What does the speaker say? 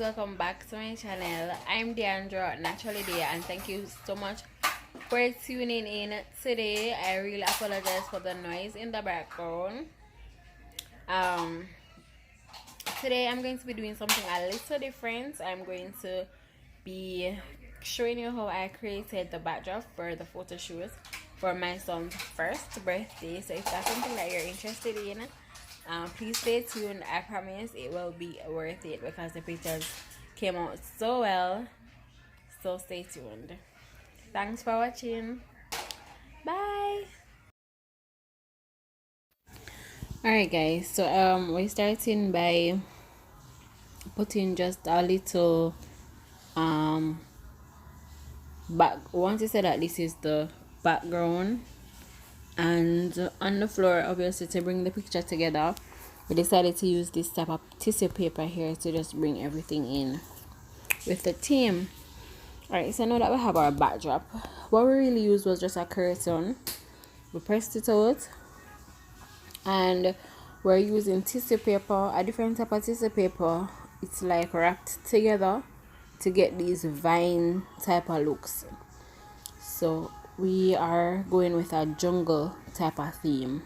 welcome back to my channel. I'm Deandra, Naturally There, and thank you so much for tuning in today. I really apologize for the noise in the background. Um, Today I'm going to be doing something a little different. I'm going to be showing you how I created the backdrop for the photo shoot for my son's first birthday. So if that's something that you're interested in, please stay tuned. I promise it will be worth it because the pictures came out so well. So stay tuned. Thanks for watching. Bye. Alright guys, so we're starting by putting just a little back. Once you say that this is the background, and on the floor, obviously, to bring the picture together, we decided to use this type of tissue paper here to just bring everything in with the theme. Alright, so now that we have our backdrop, what we really used was just a curtain. We pressed it out, and we're using tissue paper, a different type of tissue paper. It's like wrapped together to get these vine type of looks. So we are going with a jungle type of theme.